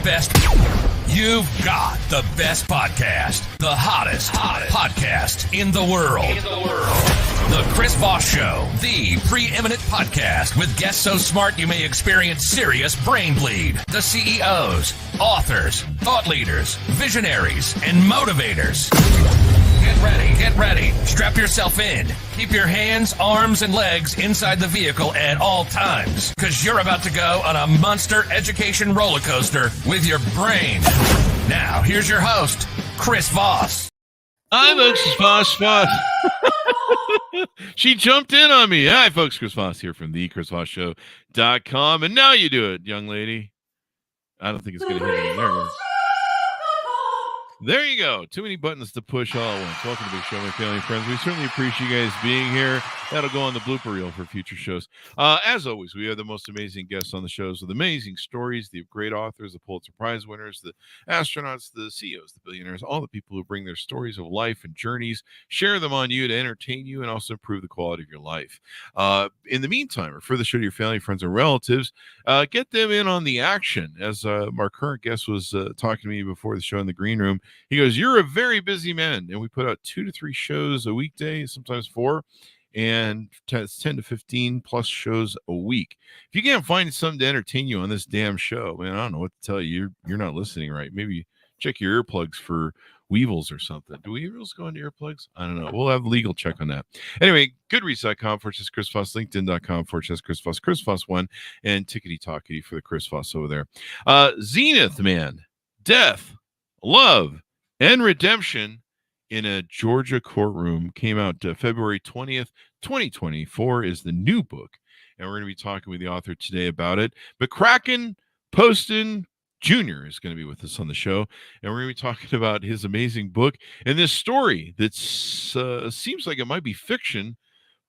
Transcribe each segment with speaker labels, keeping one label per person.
Speaker 1: best. You've got the best podcast, the hottest podcast in the world. The Chris Voss Show, the preeminent podcast with guests so smart you may experience serious brain bleed. The CEOs, authors, thought leaders, visionaries, and motivators. Get ready. Strap yourself in. Keep your hands, arms, and legs inside the vehicle at all times, because you're about to go on a monster education roller coaster with your brain. Now, here's your host, Chris Voss.
Speaker 2: Hi, folks. Voss. She jumped in on me. Hi, folks. Chris Voss here from the ChrisVossShow.com. And now you do it, young lady. I don't think it's going to hit you. There you go. There you go. Too many buttons to push all at once. Welcome to the show, my family and friends. We certainly appreciate you guys being here. That'll go on the blooper reel for future shows. As always, we have the most amazing guests on the shows with amazing stories, the great authors, the Pulitzer Prize winners, the astronauts, the CEOs, the billionaires, all the people who bring their stories of life and journeys, share them on you to entertain you and also improve the quality of your life. In the meantime, refer the show to your family, friends, and relatives. Get them in on the action. As our current guest was talking to me before the show in the green room, he goes, "You're a very busy man." And we put out 2 to 3 shows a weekday, sometimes 4. And 10 to 15 plus shows a week. If you can't find something to entertain you on this damn show, man, I don't know what to tell you. You're not listening right. Maybe check your earplugs for weevils or something. Do weevils go into earplugs? I don't know. We'll have a legal check on that. Anyway, Goodreads.com/Chris Voss, LinkedIn.com/Chris Voss, Chris Voss 1, and Tickety Talkety for the Chris Voss over there. Zenith, man. Death, love, and redemption in a Georgia courtroom came out February 20th, 2024 is the new book. And we're going to be talking with the author today about it. McCracken Poston Jr. is going to be with us on the show. And we're going to be talking about his amazing book and this story that seems like it might be fiction.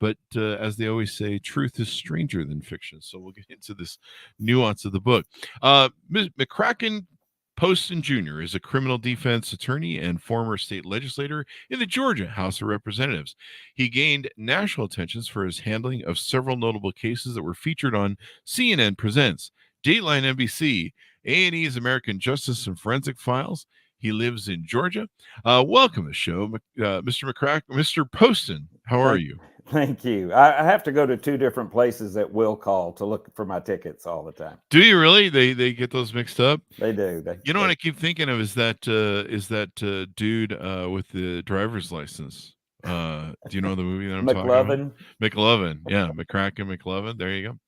Speaker 2: But as they always say, truth is stranger than fiction. So we'll get into this nuance of the book. McCracken Poston Jr. is a criminal defense attorney and former state legislator in the Georgia House of Representatives. He gained national attention for his handling of several notable cases that were featured on CNN Presents, Dateline NBC, A&E's American Justice and Forensic Files. He lives in Georgia. Welcome to the show, Mr. McCracken. Mr. Poston, how are you?
Speaker 3: Thank you. I have to go to 2 different places at will call to look for my tickets all the time.
Speaker 2: Do you really? They get those mixed up?
Speaker 3: They do.
Speaker 2: What I keep thinking of is that dude with the driver's license. Do you know the movie that I'm talking about? McLovin. Yeah, McCracken, McLovin. There you go.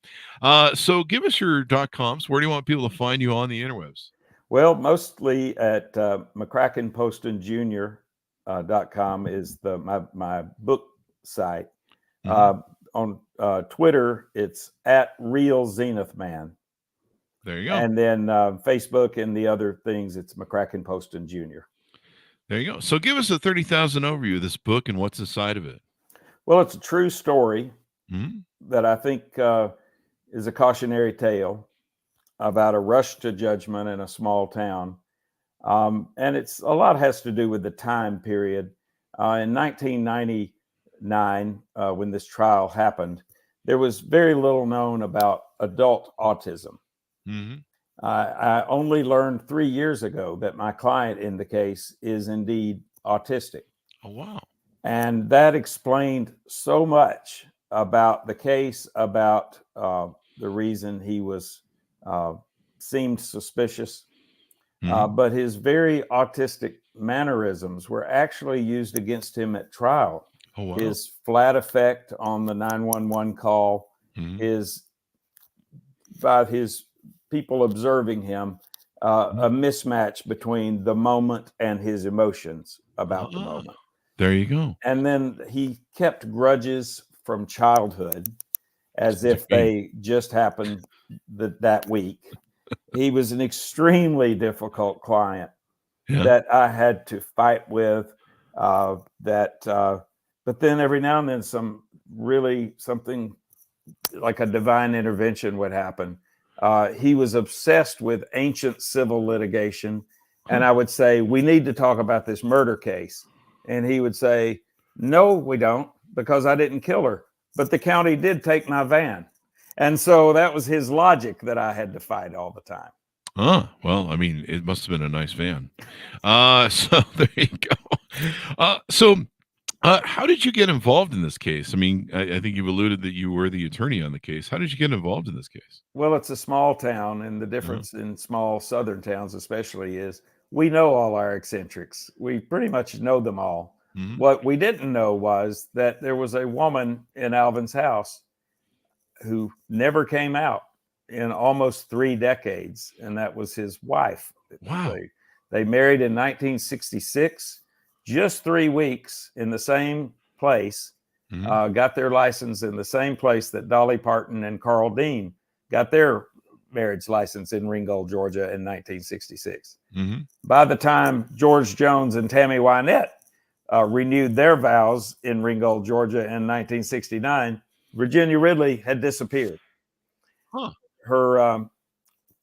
Speaker 2: So give us your .coms. Where do you want people to find you on the interwebs?
Speaker 3: Well, mostly at McCrackenPostonJr.com is my book site. On Twitter, it's at Real Zenith Man.
Speaker 2: There you go.
Speaker 3: And then Facebook and the other things, it's McCracken Poston Jr.
Speaker 2: There you go. So give us a 30,000 overview of this book and what's inside of it.
Speaker 3: Well, it's a true story that I think is a cautionary tale about a rush to judgment in a small town. And it's a lot has to do with the time period. In 1999, when this trial happened, there was very little known about adult autism. I only learned 3 years ago that my client in the case is indeed autistic.
Speaker 2: Oh, wow.
Speaker 3: And that explained so much about the case, about the reason he was seemed suspicious. But his very autistic mannerisms were actually used against him at trial.
Speaker 2: Oh, wow.
Speaker 3: His flat effect on the 911 call is, by his people observing him, a mismatch between the moment and his emotions about the moment.
Speaker 2: There you go.
Speaker 3: And then he kept grudges from childhood as if they just happened that week. He was an extremely difficult client that I had to fight with. But then every now and then something like a divine intervention would happen. He was obsessed with ancient civil litigation. And I would say, we need to talk about this murder case. And he would say, no, we don't, because I didn't kill her. But the county did take my van. And so that was his logic that I had to fight all the time.
Speaker 2: Well, I mean, it must have been a nice van. So there you go. How did you get involved in this case? I mean, I think you've alluded that you were the attorney on the case. How did you get involved in this case?
Speaker 3: Well, it's a small town, and the
Speaker 2: Uh-huh.
Speaker 3: difference in small southern towns, especially, is we know all our eccentrics. We pretty much know them all.
Speaker 2: Mhm.
Speaker 3: What we didn't know was that there was a woman in Alvin's house who never came out in almost 3 decades, and that was his wife.
Speaker 2: Wow.
Speaker 3: They married in 1966, just 3 weeks in the same place.
Speaker 2: Mhm.
Speaker 3: Got their license in the same place that Dolly Parton and Carl Dean got their marriage license in Ringgold, Georgia in 1966.
Speaker 2: Mhm.
Speaker 3: By the time George Jones and Tammy Wynette renewed their vows in Ringgold, Georgia in 1969, Virginia Ridley had disappeared.
Speaker 2: Huh.
Speaker 3: Her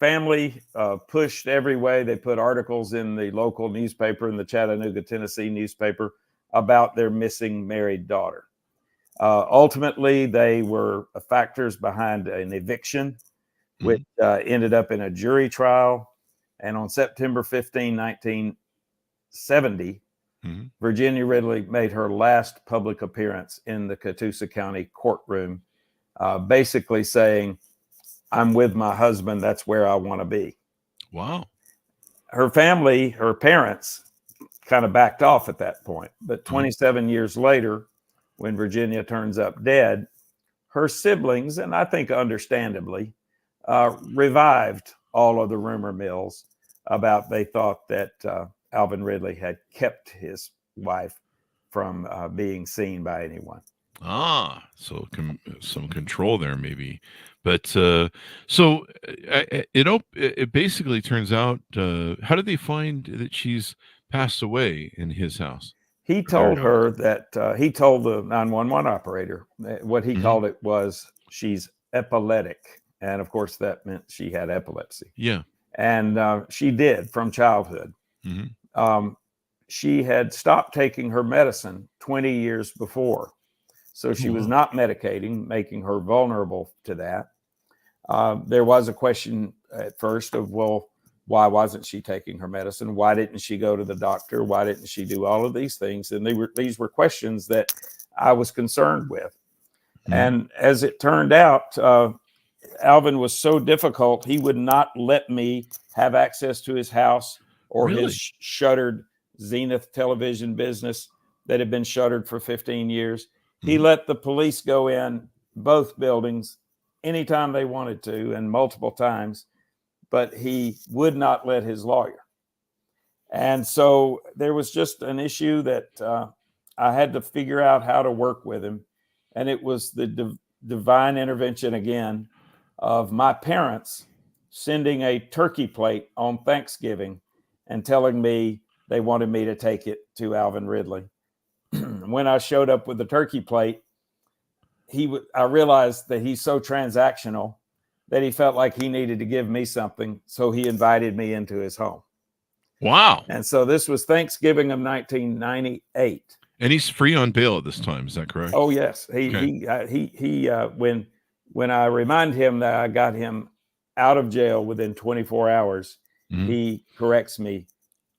Speaker 3: family pushed every way. They put articles in the local newspaper, in the Chattanooga, Tennessee newspaper, about their missing married daughter. Ultimately, they were factors behind an eviction, which ended up in a jury trial. And on September 15, 1970,
Speaker 2: Mhm.
Speaker 3: Virginia Ridley made her last public appearance in the Catoosa County courtroom, basically saying, "I'm with my husband. That's where I want to be."
Speaker 2: Wow.
Speaker 3: Her family, her parents, kind of backed off at that point. But 27 years later, when Virginia turns up dead, her siblings, and I think understandably, revived all of the rumor mills about they thought that Alvin Ridley had kept his wife from being seen by anyone.
Speaker 2: So some control there, maybe. But it basically turns out. How did they find that she's passed away in his house?
Speaker 3: He
Speaker 2: Or their
Speaker 3: told
Speaker 2: house?
Speaker 3: her that he told the 911 operator that what he
Speaker 2: Mhm.
Speaker 3: called it was she's epileptic. And of course, that meant she had epilepsy.
Speaker 2: Yeah.
Speaker 3: And she did from childhood.
Speaker 2: Mhm.
Speaker 3: Um, she had stopped taking her medicine 20 years before. So
Speaker 2: Oh,
Speaker 3: she was
Speaker 2: wow.
Speaker 3: not medicating, making her vulnerable to that. There was a question at first of, well, why wasn't she taking her medicine? Why didn't she go to the doctor? Why didn't she do all of these things? And these were questions that I was concerned with.
Speaker 2: Mhm.
Speaker 3: And as it turned out, Alvin was so difficult, he would not let me have access to his house or his
Speaker 2: Really?
Speaker 3: shuttered Zenith television business that had been shuttered for 15 years. He
Speaker 2: Mhm.
Speaker 3: let the police go in both buildings anytime they wanted to and multiple times, but he would not let his lawyer. And so there was just an issue that I had to figure out how to work with him. And it was the divine intervention again of my parents sending a turkey plate on Thanksgiving and telling me they wanted me to take it to Alvin Ridley. When I showed up with the turkey plate, I realized that he's so transactional that he felt like he needed to give me something. So he invited me into his home.
Speaker 2: Wow.
Speaker 3: And so this was Thanksgiving of 1998.
Speaker 2: And he's free on bail at this time. Is that correct?
Speaker 3: Oh yes,
Speaker 2: Okay.
Speaker 3: when I remind him that I got him out of jail within 24 hours,
Speaker 2: Mhm.
Speaker 3: he corrects me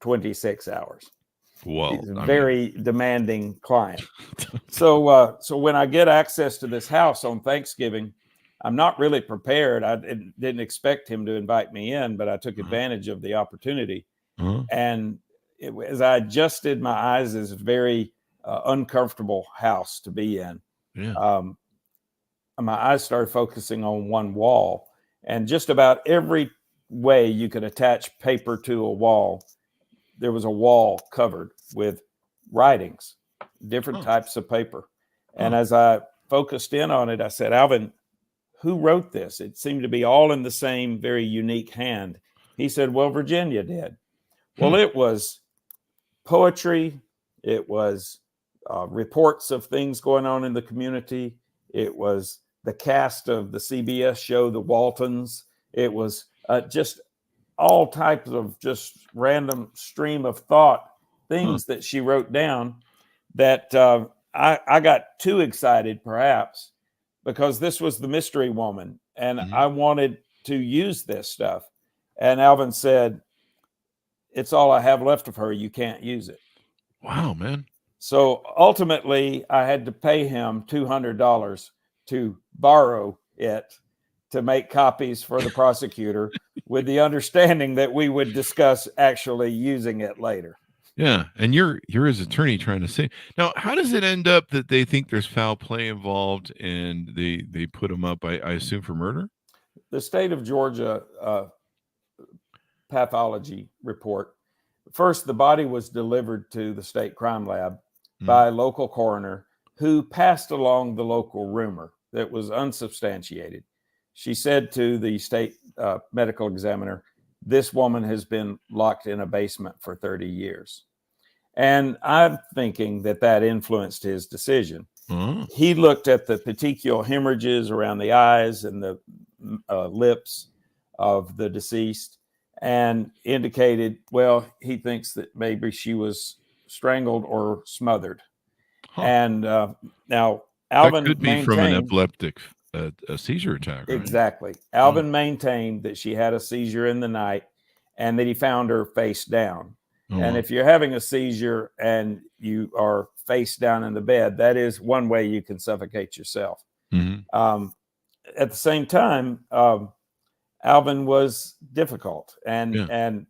Speaker 3: 26 hours.
Speaker 2: Well,
Speaker 3: He's a
Speaker 2: I mean,
Speaker 3: very demanding client. So when I get access to this house on Thanksgiving, I'm not really prepared. I didn't expect him to invite me in, but I took
Speaker 2: uh-huh,
Speaker 3: advantage of the opportunity.
Speaker 2: uh-huh,
Speaker 3: And as I adjusted my eyes, it's a very uncomfortable house to be in.
Speaker 2: yeah.
Speaker 3: Um, my eyes started focusing on one wall, and just about every way you could attach paper to a wall, there was a wall covered with writings, different
Speaker 2: Huh,
Speaker 3: types of paper. And
Speaker 2: huh.
Speaker 3: as I focused in on it, I said, Alvin, who wrote this? It seemed to be all in the same very unique hand. He said, well, Virginia did.
Speaker 2: Hmm.
Speaker 3: Well, it was poetry. It was reports of things going on in the community. It was the cast of the CBS show, The Waltons. It was just all types of just random stream of thought,
Speaker 2: Huh.
Speaker 3: things that she wrote down that I got too excited, perhaps, because this was the mystery woman. And
Speaker 2: Mhm.
Speaker 3: I wanted to use this stuff. And Alvin said, "It's all I have left of her. You can't use it."
Speaker 2: Wow, man.
Speaker 3: So ultimately, I had to pay him $200 to borrow it to make copies for the prosecutor, with the understanding that we would discuss actually using it later.
Speaker 2: Yeah, and you're his attorney trying to say. Now, how does it end up that they think there's foul play involved and they put him up? I assume for murder.
Speaker 3: The state of Georgia pathology report. First, the body was delivered to the state crime lab by a local coroner who passed along the local rumor that was unsubstantiated. She said to the state medical examiner, "This woman has been locked in a basement for 30 years." And I'm thinking that influenced his decision. He looked at the petechial hemorrhages around the eyes and the lips of the deceased and indicated, well, he thinks that maybe she was strangled or smothered. And now Alvin
Speaker 2: that could be from an epileptic a seizure attack. Right?
Speaker 3: Exactly. Alvin maintained that she had a seizure in the night and that he found her face down. And if you're having a seizure and you are face down in the bed, that is one way you can suffocate yourself. At the same time, Alvin was difficult. And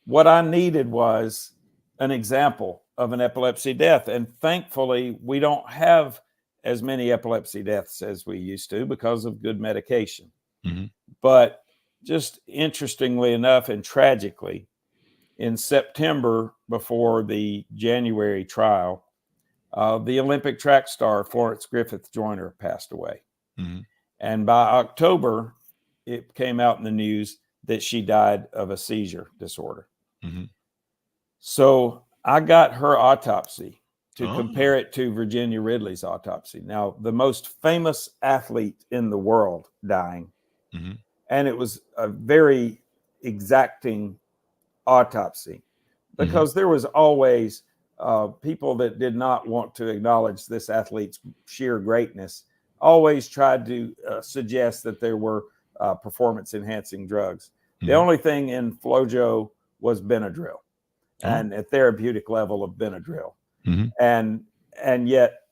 Speaker 3: what I needed was an example of an epilepsy death. And thankfully, we don't have as many epilepsy deaths as we used to because of good medication. But just interestingly enough and tragically, in September, before the January trial, the Olympic track star Florence Griffith Joyner passed away. And by October, it came out in the news that she died of a seizure disorder. So I got her autopsy to compare it to Virginia Ridley's autopsy. Now, the most famous athlete in the world dying. And it was a very exacting autopsy because there was always people that did not want to acknowledge this athlete's sheer greatness, always tried to suggest that there were performance enhancing drugs. The only thing in FloJo was Benadryl and a therapeutic level of Benadryl. And yet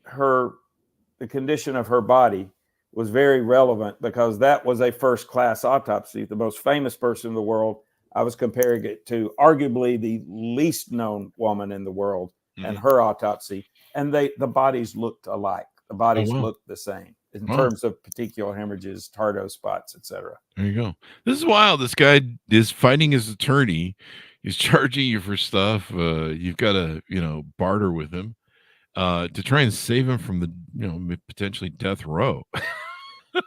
Speaker 3: the condition of her body was very relevant because that was a first class autopsy. The most famous person in the world, I was comparing it to arguably the least known woman in the world and her autopsy. And the bodies looked alike. The bodies looked the same in terms of petechial hemorrhages, tardo spots, etc.
Speaker 2: There you go. This is wild. This guy is fighting his attorney. He's charging you for stuff. You've got to, barter with him to try and save him from the, potentially death row.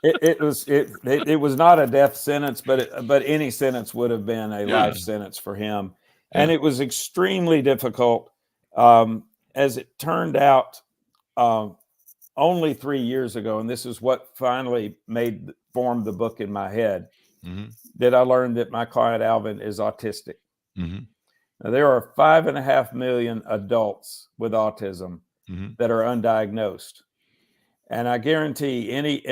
Speaker 3: It was not a death sentence, but any sentence would have been a life sentence for him. And it was extremely difficult. As it turned out, only 3 years ago, and this is what finally formed the book in my head, that I learned that my client Alvin is autistic. Now, there are 5.5 million adults with autism that are undiagnosed. And I guarantee any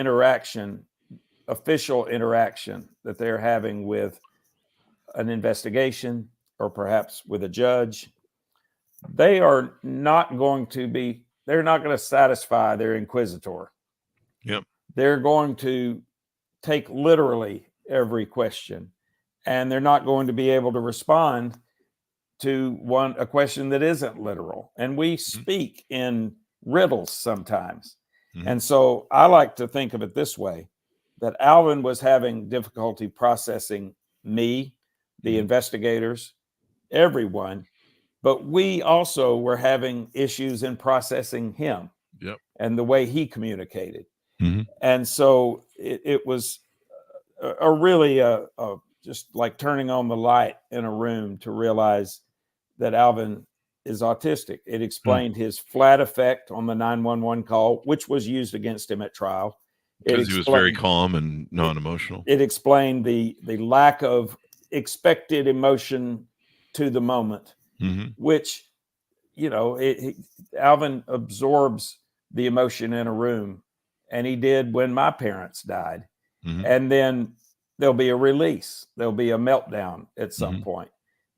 Speaker 3: official interaction that they're having with an investigation or perhaps with a judge, they're not going to satisfy their inquisitor. They're going to take literally every question, and they're not going to be able to respond to a question that isn't literal. And we speak in riddles sometimes. And so I like to think of it this way, that Alvin was having difficulty processing me, the investigators, everyone, but we also were having issues in processing him and the way he communicated. And so it was really just like turning on the light in a room to realize that Alvin is autistic. It explained his flat effect on the 911 call, which was used against him at trial.
Speaker 2: Because he was very calm and non-emotional.
Speaker 3: It explained the lack of expected emotion to the moment, which, Alvin absorbs the emotion in a room, and he did when my parents died. And then there'll be a release. There'll be a meltdown at some point.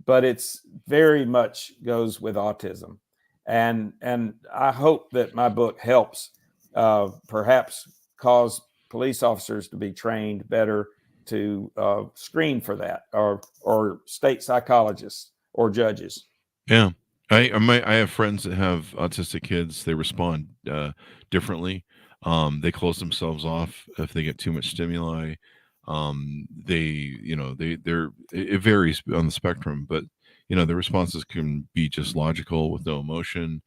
Speaker 3: But it's very much goes with autism. And I hope that my book helps perhaps cause police officers to be trained better to screen for that, or state psychologists or judges.
Speaker 2: Yeah. I have friends that have autistic kids. They respond differently. They close themselves off if they get too much stimuli. It varies on the spectrum, but the responses can be just logical with no emotion,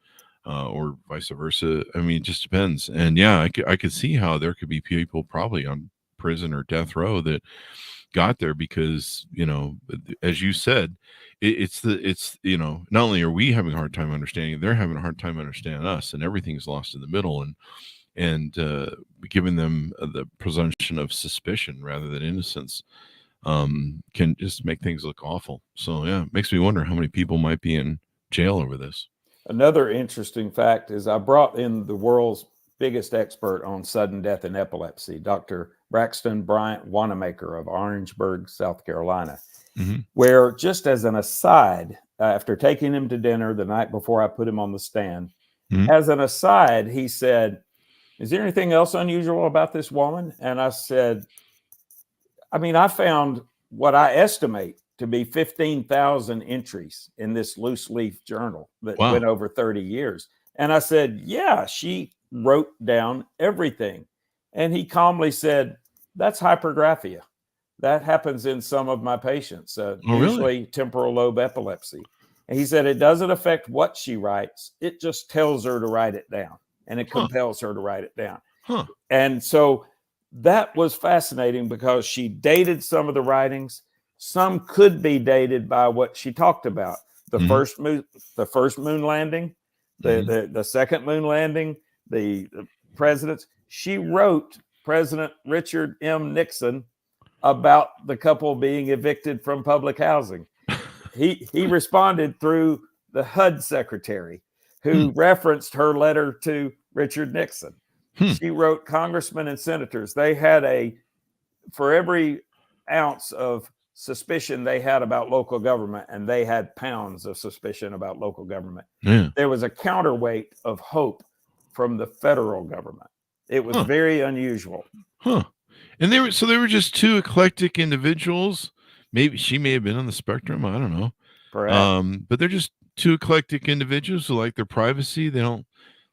Speaker 2: or vice versa. I mean, it just depends. And yeah, I could see how there could be people probably on prison or death row that got there because, as you said, it's not only are we having a hard time understanding, they're having a hard time understanding us, and everything's lost in the middle, and giving them the presumption of suspicion rather than innocence can just make things look awful. So yeah, it makes me wonder how many people might be in jail over this.
Speaker 3: Another interesting fact is I brought in the world's biggest expert on sudden death and epilepsy, Dr. Braxton Bryant Wanamaker of Orangeburg, South Carolina, where, just as an aside, after taking him to dinner the night before I put him on the stand, as an aside, he said, "Is there anything else unusual about this woman?" And I said, I found what I estimate to be 15,000 entries in this loose leaf journal that went over 30 years. And I said, yeah, she wrote down everything. And he calmly said, that's hypergraphia. That happens in some of my patients, usually temporal lobe epilepsy. And he said, it doesn't affect what she writes. It just tells her to write it down, and it compels her to write it down. And so that was fascinating because she dated some of the writings. Some could be dated by what she talked about. The first moon landing, the second moon landing, the presidents. She wrote President Richard M. Nixon about the couple being evicted from public housing. He responded through the HUD secretary, who referenced her letter to Richard Nixon. She wrote congressmen and senators. They had for every ounce of suspicion they had about local government, and they had pounds of suspicion about local government. There was a counterweight of hope from the federal government. It was very unusual.
Speaker 2: And they were just two eclectic individuals. Maybe she may have been on the spectrum. I don't know.
Speaker 3: Perhaps.
Speaker 2: But they're just two eclectic individuals who like their privacy. They don't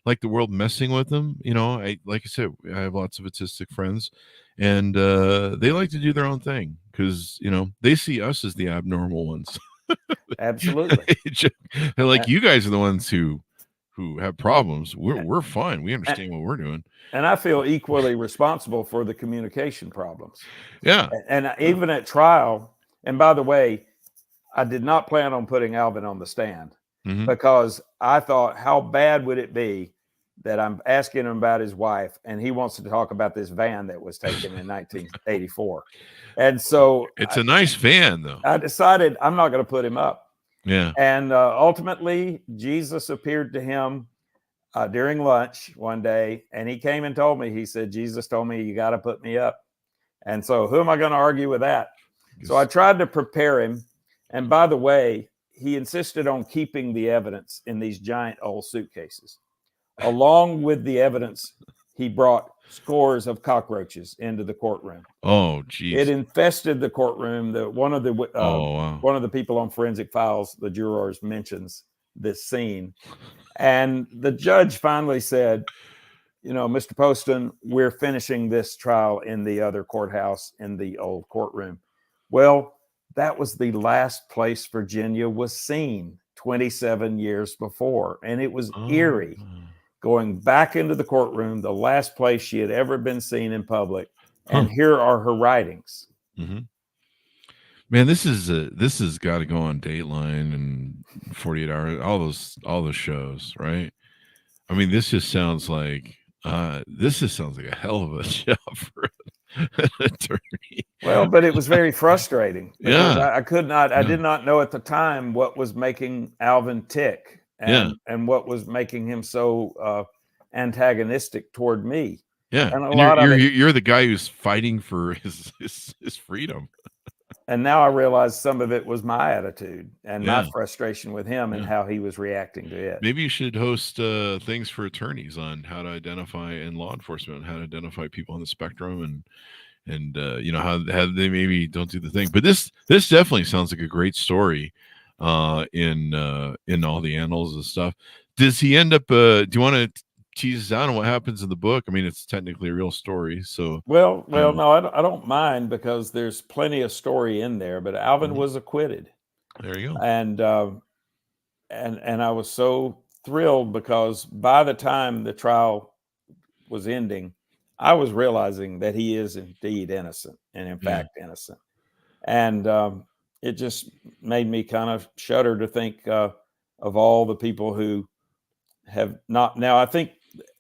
Speaker 2: like the world messing with them. Like I said, I have lots of autistic friends, and they like to do their own thing because, they see us as the abnormal ones.
Speaker 3: Absolutely.
Speaker 2: They're like, you guys are the ones who have problems. We're fine. We understand what we're doing.
Speaker 3: And I feel equally responsible for the communication problems.
Speaker 2: Yeah.
Speaker 3: And even at trial, and by the way, I did not plan on putting Alvin on the stand because I thought, how bad would it be that I'm asking him about his wife and he wants to talk about this van that was taken in 1984. And so
Speaker 2: it's a nice van, though.
Speaker 3: I decided I'm not going to put him up.
Speaker 2: Yeah.
Speaker 3: And ultimately, Jesus appeared to him during lunch one day, and he came and told me, he said, Jesus told me, you got to put me up. And so who am I going to argue with that? So I tried to prepare him. And by the way, he insisted on keeping the evidence in these giant old suitcases. Along with the evidence, he brought scores of cockroaches into the courtroom.
Speaker 2: Oh, geez.
Speaker 3: It infested the courtroom. One of the people on Forensic Files, the jurors, mentions this scene. And the judge finally said, Mr. Poston, we're finishing this trial in the other courthouse in the old courtroom. Well, that was the last place Virginia was seen 27 years before. And it was eerie. Going back into the courtroom, the last place she had ever been seen in public. And here are her writings.
Speaker 2: Man, this has got to go on Dateline and 48 Hours, all those shows, right? I mean, this just sounds like a hell of a job for an attorney.
Speaker 3: Well, but it was very frustrating.
Speaker 2: Yeah,
Speaker 3: I did not know at the time what was making Alvin tick and what was making him so antagonistic toward me.
Speaker 2: Yeah,
Speaker 3: And a
Speaker 2: and
Speaker 3: lot of it.
Speaker 2: you're the guy who's fighting for his freedom.
Speaker 3: And now I realize some of it was my attitude and my
Speaker 2: Yeah,
Speaker 3: frustration with him and
Speaker 2: yeah.
Speaker 3: how he was reacting to it.
Speaker 2: Maybe you should host things for attorneys on how to identify in law enforcement, how to identify people on the spectrum, and how they maybe don't do the thing. But this definitely sounds like a great story in all the annals and stuff. Does he end up? Do you want to tease out on what happens in the book? I mean, it's technically a real story, so
Speaker 3: Well, no, I don't mind because there's plenty of story in there. But Alvin
Speaker 2: Mhm.
Speaker 3: was acquitted,
Speaker 2: There you go.
Speaker 3: and I was so thrilled because by the time the trial was ending, I was realizing that he is indeed innocent, and in
Speaker 2: Yeah,
Speaker 3: fact innocent. And it just made me kind of shudder to think of all the people who have not. Now, I think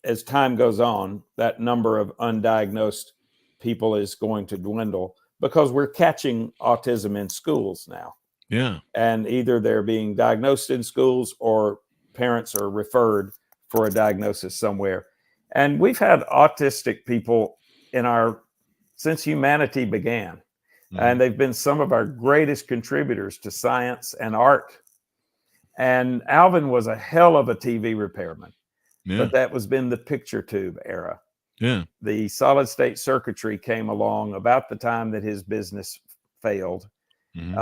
Speaker 3: as time goes on, that number of undiagnosed people is going to dwindle because we're catching autism in schools now.
Speaker 2: yeah,
Speaker 3: And either they're being diagnosed in schools or parents are referred for a diagnosis somewhere. And we've had autistic people since humanity began. And they've been some of our greatest contributors to science and art. And Alvin was a hell of a TV repairman,
Speaker 2: yeah,
Speaker 3: but that was been the picture tube era.
Speaker 2: yeah.
Speaker 3: The solid state circuitry came along about the time that his business failed.
Speaker 2: Hmm.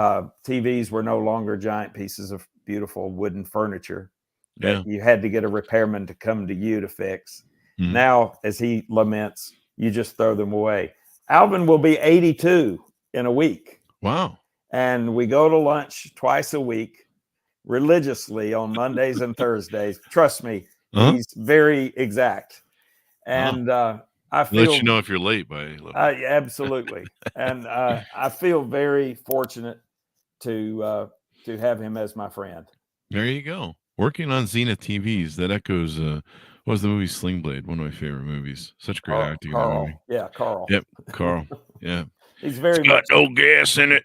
Speaker 3: TVs were no longer giant pieces of beautiful wooden furniture that
Speaker 2: Yeah.
Speaker 3: you had to get a repairman to come to you to fix.
Speaker 2: Mhm.
Speaker 3: Now, as he laments, you just throw them away. Alvin will be 82 in a week.
Speaker 2: Wow.
Speaker 3: And we go to lunch twice a week religiously on Mondays and Thursdays. Trust me,
Speaker 2: Uh-huh.
Speaker 3: he's very exact. And I
Speaker 2: Let
Speaker 3: feel
Speaker 2: you know if you're late by.
Speaker 3: absolutely. And I feel very fortunate to have him as my friend.
Speaker 2: There you go. Working on Zenith TVs. That echoes. What was the movie Sling Blade? One of my favorite movies. Such great acting in that movie.
Speaker 3: Yeah, Carl.
Speaker 2: Yep, Carl. Yeah.
Speaker 3: He's very
Speaker 2: It's got
Speaker 3: much.
Speaker 2: no gas in it.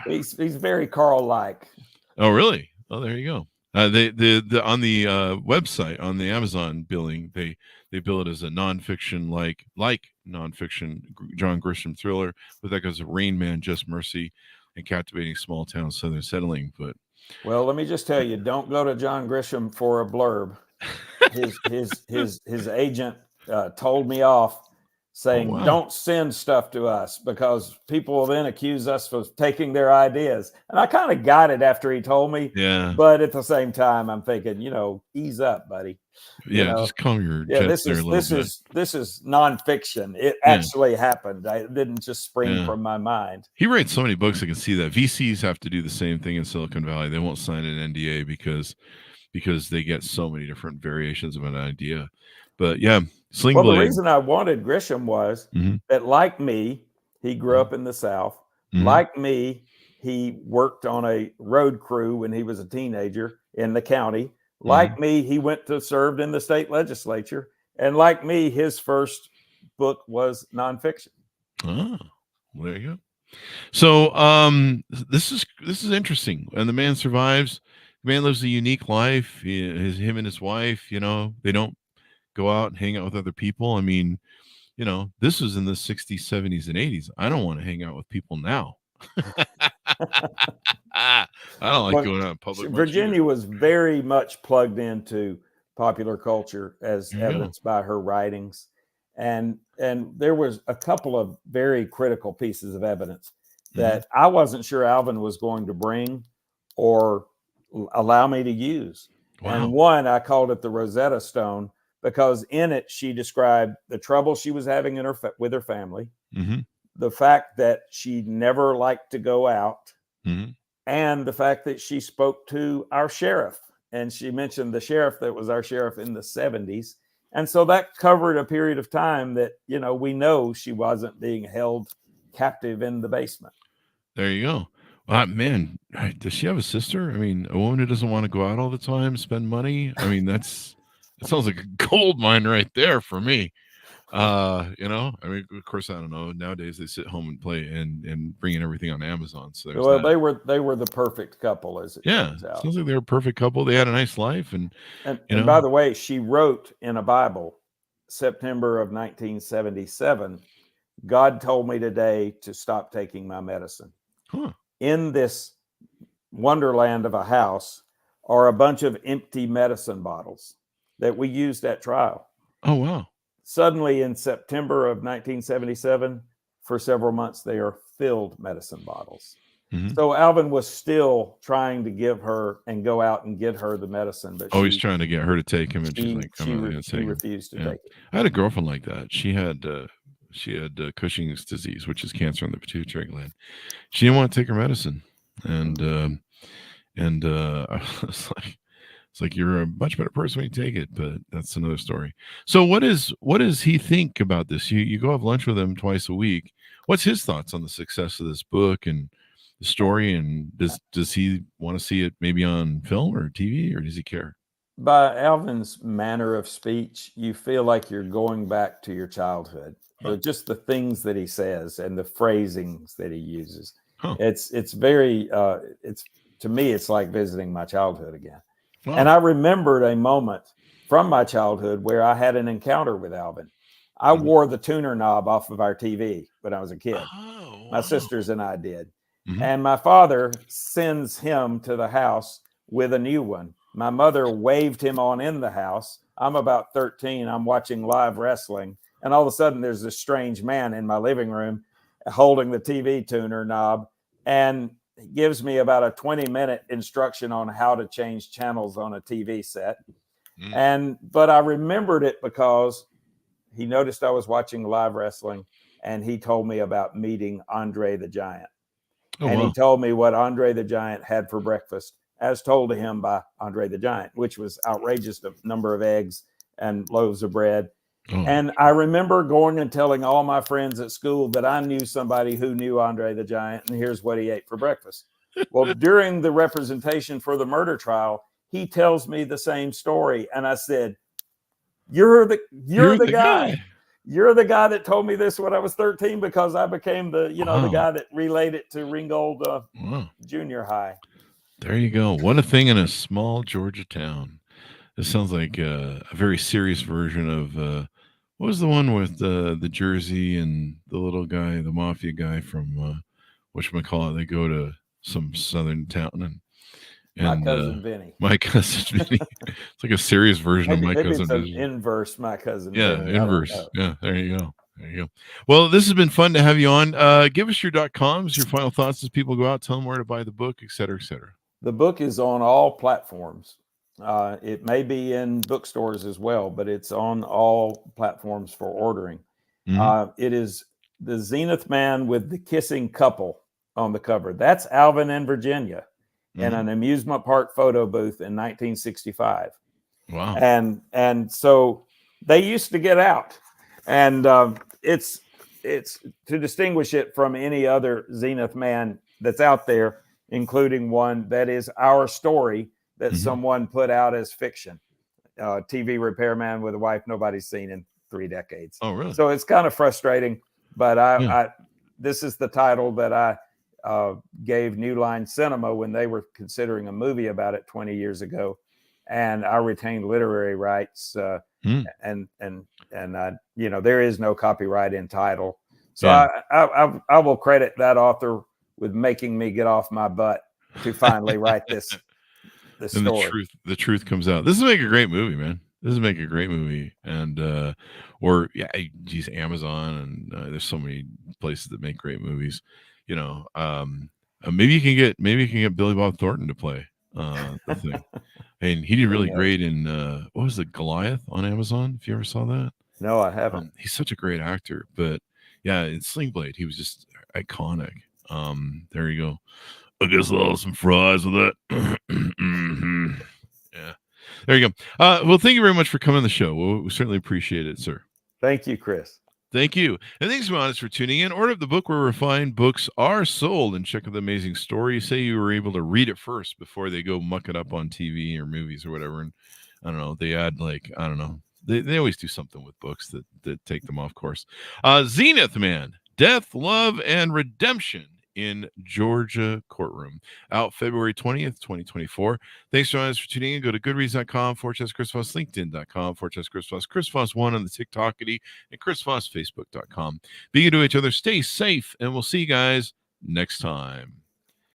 Speaker 3: He's very Carl-like.
Speaker 2: Oh, really? Oh, there you go. The on the website on the Amazon billing, they bill it as a nonfiction like nonfiction John Grisham thriller with echoes of Rain Man, Just Mercy, and captivating small town southern settling. But
Speaker 3: well, let me just tell you, don't go to John Grisham for a blurb. His agent told me off, saying,
Speaker 2: wow.
Speaker 3: Don't send stuff to us because people will then accuse us of taking their ideas. And I kind of got it after he told me.
Speaker 2: Yeah.
Speaker 3: But at the same time, I'm thinking, ease up, buddy.
Speaker 2: Yeah, just calm your jets there a little bit.
Speaker 3: This is nonfiction. It actually happened. It didn't just spring from my mind.
Speaker 2: He writes so many books. I can see that. VCs have to do the same thing in Silicon Valley. They won't sign an NDA because they get so many different variations of an idea. But yeah, Sling Blade.
Speaker 3: The reason I wanted Grisham was that, like me, he grew up in the South. Like me, he worked on a road crew when he was a teenager in the county. Like me, he went to served in the state legislature. And like me, his first book was nonfiction.
Speaker 2: Oh, well, there you go. So this is interesting. And the man survives. The man lives a unique life. Him and his wife, they don't go out and hang out with other people. I mean, this was in the 60s, 70s, and 80s. I don't want to hang out with people now. I don't like going out in public.
Speaker 3: Virginia was very much plugged into popular culture as evidenced by her writings. And there was a couple of very critical pieces of evidence that I wasn't sure Alvin was going to bring or allow me to use. Wow. And one, I called it the Rosetta Stone, because in it, she described the trouble she was having with her family, the fact that she never liked to go out, and the fact that she spoke to our sheriff. And she mentioned the sheriff that was our sheriff in the 70s. And so that covered a period of time that, we know she wasn't being held captive in the basement.
Speaker 2: There you go. Man, does she have a sister? I mean, a woman who doesn't want to go out all the time, spend money. I mean, that sounds like a gold mine right there for me. I mean, of course, I don't know. Nowadays they sit home and play and bring in everything on Amazon. So
Speaker 3: they were the perfect couple, as it turns out.
Speaker 2: Sounds like they were a perfect couple. They had a nice life, and
Speaker 3: by the way, she wrote in a Bible September of 1977, God told me today to stop taking my medicine.
Speaker 2: Huh.
Speaker 3: In this wonderland of a house are a bunch of empty medicine bottles that we used at trial.
Speaker 2: Oh, wow.
Speaker 3: Suddenly in September of 1977, for several months, they are filled medicine bottles.
Speaker 2: Mm-hmm.
Speaker 3: So Alvin was still trying to give her and go out and get her the medicine, but
Speaker 2: he's trying to get her to take him, and she's like,
Speaker 3: she refused to take it.
Speaker 2: I had a girlfriend like that. She had Cushing's disease, which is cancer in the pituitary gland. She didn't want to take her medicine, and I was like, it's like, you're a much better person when you take it, but that's another story. So what does he think about this? You go have lunch with him twice a week. What's his thoughts on the success of this book and the story? And does he want to see it maybe on film or TV, or does he care?
Speaker 3: By Alvin's manner of speech, you feel like you're going back to your childhood.
Speaker 2: Huh.
Speaker 3: Just the things that he says and the phrasings that he uses.
Speaker 2: Huh.
Speaker 3: It's very to me, it's like visiting my childhood again.
Speaker 2: Wow.
Speaker 3: And I remembered a moment from my childhood where I had an encounter with Alvin. I wore the tuner knob off of our TV when I was a kid.
Speaker 2: Oh,
Speaker 3: my sisters and I did.
Speaker 2: Mm-hmm.
Speaker 3: And my father sends him to the house with a new one. My mother waved him on in the house. I'm about 13. I'm watching live wrestling. And all of a sudden, there's this strange man in my living room holding the TV tuner knob. And he gives me about a 20-minute instruction on how to change channels on a TV set. But I remembered it because he noticed I was watching live wrestling, and he told me about meeting Andre the Giant. He told me what Andre the Giant had for breakfast, as told to him by Andre the Giant, which was outrageous, the number of eggs and loaves of bread. And I remember going and telling all my friends at school that I knew somebody who knew Andre the Giant, and here's what he ate for breakfast. Well, during the representation for the murder trial, he tells me the same story. And I said, you're the guy. You're the guy that told me this when I was 13, because I became the guy that relayed it to Ringgold Junior High.
Speaker 2: There you go. What a thing in a small Georgia town. This sounds like a very serious version of what was the one with the jersey and the little guy, the mafia guy from whatchamacallit? They go to some southern town and
Speaker 3: My Cousin Vinny.
Speaker 2: My Cousin Vinny. It's like a serious version of My Cousin Vinny.
Speaker 3: Inverse My Cousin
Speaker 2: Vinny.
Speaker 3: Yeah,
Speaker 2: inverse. Yeah, there you go. Well, this has been fun to have you on. Give us your .coms, your final thoughts as people go out. Tell them where to buy the book, et cetera, et cetera.
Speaker 3: The book is on all platforms. It may be in bookstores as well, but it's on all platforms for ordering. It is the Zenith man with the kissing couple on the cover. That's Alvin in Virginia in an amusement park photo booth in 1965.
Speaker 2: Wow.
Speaker 3: And so they used to get out. And it's to distinguish it from any other Zenith man that's out there, including one that is our story that someone put out as fiction. TV repairman with a wife nobody's seen in 3 decades.
Speaker 2: Oh, really?
Speaker 3: So it's kind of frustrating, but I this is the title that I gave New Line Cinema when they were considering a movie about it 20 years ago, and I retained literary rights. And there is no copyright in title, so I will credit that author with making me get off my butt to finally write this story.
Speaker 2: The truth comes out. This will make a great movie, man. This will make a great movie. And Amazon, and there's so many places that make great movies. Maybe you can get Billy Bob Thornton to play the thing. And he did really great in what was it, Goliath on Amazon? If you ever saw that.
Speaker 3: No, I haven't.
Speaker 2: He's such a great actor, but yeah, in Sling Blade, he was just iconic. There you go. I guess I'll have some fries with that. Yeah. There you go. Well, thank you very much for coming on the show. We certainly appreciate it, sir.
Speaker 3: Thank you, Chris.
Speaker 2: Thank you. And thanks to Honest for tuning in. Order up the book where refined books are sold, and check out the amazing story. Say you were able to read it first before they go muck it up on TV or movies or whatever. And I don't know, they add they always do something with books that take them off course. Zenith Man, Death, Love, and Redemption in Georgia Courtroom, out February 20th, 2024. Thanks to us for tuning in. Go to goodreads.com/Chris Voss, LinkedIn.com/Chris Voss, Chris Voss1 on the TikTokity, and ChrisVossFacebook.com. Be good to each other. Stay safe, and we'll see you guys next time.